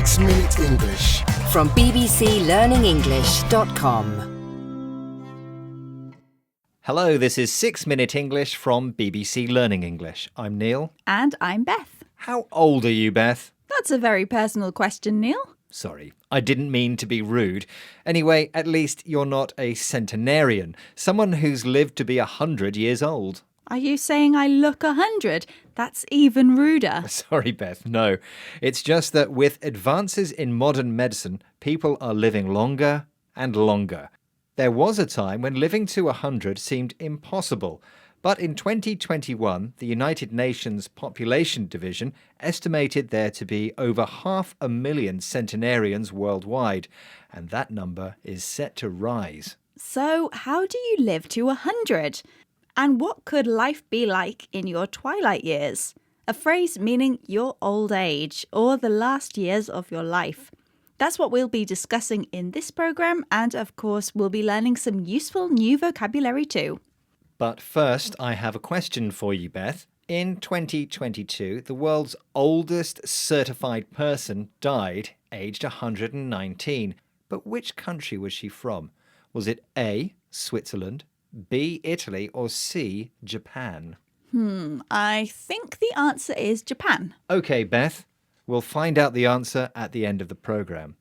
6 Minute English from bbclearningenglish.com. Hello, this is 6 Minute English from BBC Learning English. I'm Neil. And I'm Beth. How old are you, Beth? That's a very personal question, Neil. Sorry, I didn't mean to be rude. Anyway, at least you're not a centenarian, someone who's lived to be 100 years old. Are you saying I look 100? That's even ruder. Sorry, Beth, no. It's just that with advances in modern medicine, people are living longer and longer. There was a time when living to 100 seemed impossible, but in 2021, the United Nations Population Division estimated there to be over 500,000 centenarians worldwide, and that number is set to rise. So, how do you live to 100? And what could life be like in your twilight years? A phrase meaning your old age or the last years of your life. That's what we'll be discussing in this programme, and of course we'll be learning some useful new vocabulary too. But first, I have a question for you, Beth. In 2022, the world's oldest certified person died aged 119. But which country was she from? Was it A, Switzerland, B, Italy, or C, Japan? I think the answer is Japan. OK, Beth. We'll find out the answer at the end of the programme.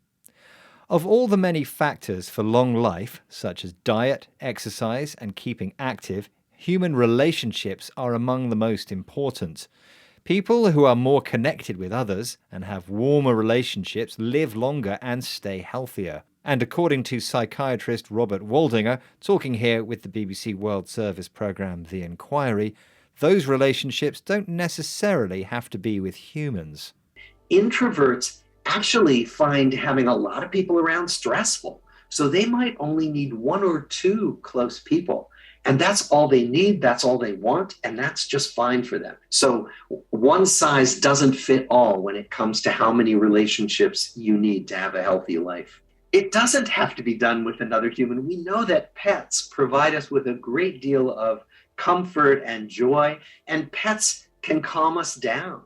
Of all the many factors for long life, such as diet, exercise, and keeping active, human relationships are among the most important. People who are more connected with others and have warmer relationships live longer and stay healthier. And according to psychiatrist Robert Waldinger, talking here with the BBC World Service programme The Inquiry, those relationships don't necessarily have to be with humans. Introverts actually find having a lot of people around stressful. So they might only need one or two close people. And that's all they need, that's all they want, and that's just fine for them. So one size doesn't fit all when it comes to how many relationships you need to have a healthy life. It doesn't have to be done with another human. We know that pets provide us with a great deal of comfort and joy, and pets can calm us down.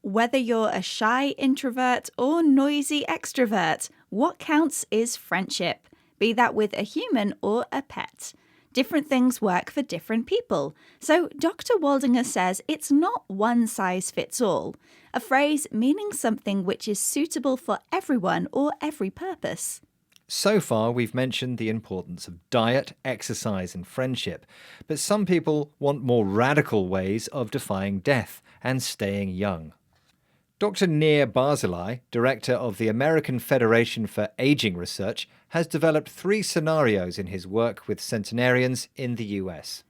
Whether you're a shy introvert or noisy extrovert, what counts is friendship, be that with a human or a pet. Different things work for different people. So Dr. Waldinger says it's not one size fits all, a phrase meaning something which is suitable for everyone or every purpose. So far, we've mentioned the importance of diet, exercise, and friendship, but some people want more radical ways of defying death and staying young. Dr. Nir Barzilai, director of the American Federation for Aging Research, has developed 3 scenarios in his work with centenarians in the US.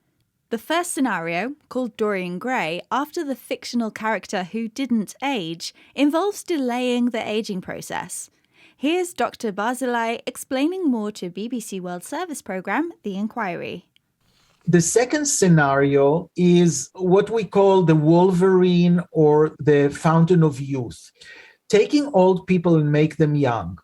The first scenario, called Dorian Gray, after the fictional character who didn't age, involves delaying the aging process. Here's Dr. Barzilai explaining more to BBC World Service programme The Inquiry. The second scenario is what we call the Wolverine or the Fountain of Youth, taking old people and make them young.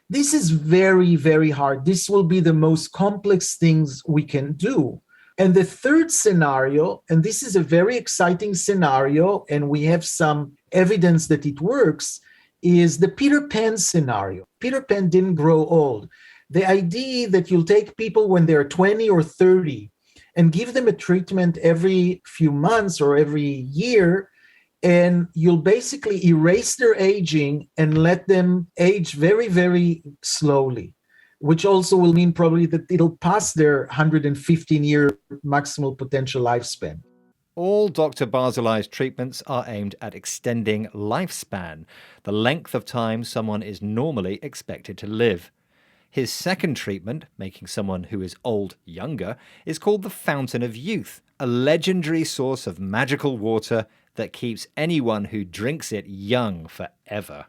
This is very, very hard. This will be the most complex things we can do. And the third scenario, and this is a very exciting scenario, and we have some evidence that it works, is the Peter Pan scenario. Peter Pan didn't grow old. The idea that you'll take people when they're 20 or 30 and give them a treatment every few months or every year, and you'll basically erase their aging and let them age very, very slowly, which also will mean probably that it'll pass their 115-year maximal potential lifespan. All Dr. Barzilai's treatments are aimed at extending lifespan, the length of time someone is normally expected to live. His second treatment, making someone who is old younger, is called the Fountain of Youth, a legendary source of magical water that keeps anyone who drinks it young forever.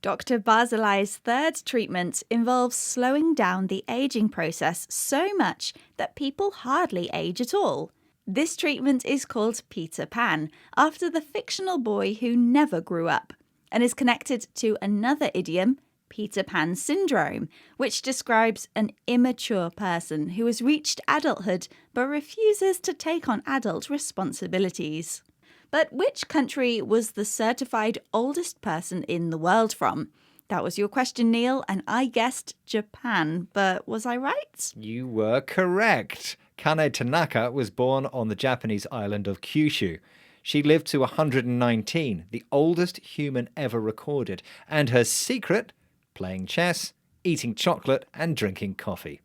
Dr. Barzilai's third treatment involves slowing down the aging process so much that people hardly age at all. This treatment is called Peter Pan, after the fictional boy who never grew up, and is connected to another idiom, Peter Pan syndrome, which describes an immature person who has reached adulthood but refuses to take on adult responsibilities. But which country was the certified oldest person in the world from? That was your question, Neil, and I guessed Japan, but was I right? You were correct. Kane Tanaka was born on the Japanese island of Kyushu. She lived to 119, the oldest human ever recorded, and her secret? Playing chess, eating chocolate, and drinking coffee.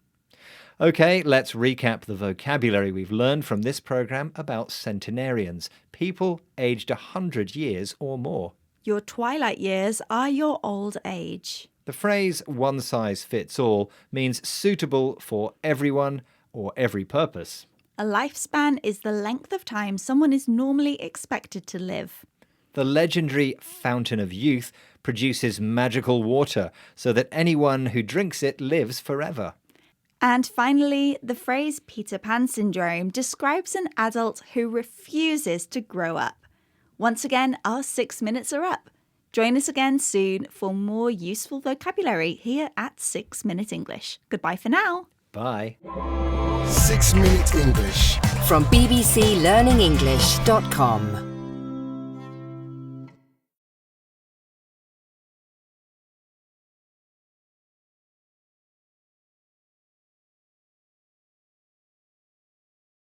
Okay, let's recap the vocabulary we've learned from this program about centenarians, people aged 100 years or more. Your twilight years are your old age. The phrase one size fits all means suitable for everyone or every purpose. A lifespan is the length of time someone is normally expected to live. The legendary Fountain of Youth produces magical water so that anyone who drinks it lives forever. And finally, the phrase Peter Pan syndrome describes an adult who refuses to grow up. Once again, our 6 minutes are up. Join us again soon for more useful vocabulary here at 6 Minute English. Goodbye for now. Bye. 6 Minute English from bbclearningenglish.com.